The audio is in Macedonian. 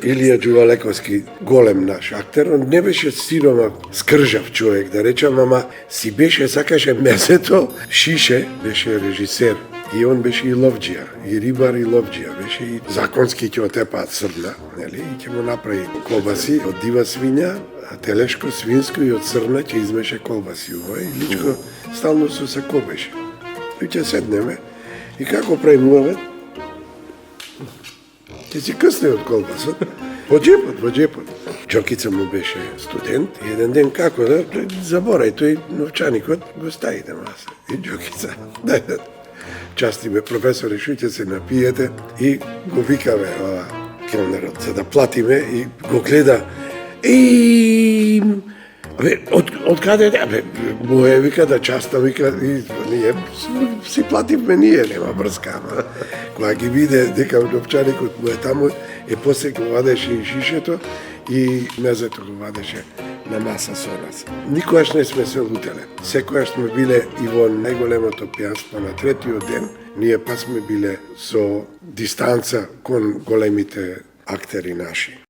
Илија Ѓувалековски, голем наш актер, он не беше сирома скржав човек, да речам, ама си беше, сакаше месето, Шише беше режисер. И он беше и ловџија, и рибар и ловџија, беше и законски ќе отепаат срна, нели, и ќе му направи колбаси од дива свиња, телешко, свинско и од срна ќе измеше колбаси уво, и личко стално се копеше. И ќе седнеме, и како прави муавет, ќе си късне од колбасот, во џепот. Џокица му беше студент и еден ден како да, заборај, тој новчаникот го стави на маса. И Џокица, дај да части ме, професоре, шуќе се напиете, и го викаме ова келнерот, за да платиме, и го гледа, од каде, му е, вика, да часта, вика, и ние си плативме ние, нема врска, ама кога ги виде дека новчаникот му е таму, после го вадеше и шишето, и мезето го вадеше на маса со нас. Никогаш не сме се лутеле. Секогаш сме биле и во најголемото пијанство на третиот ден, ние па сме биле со дистанца кон големите актери наши.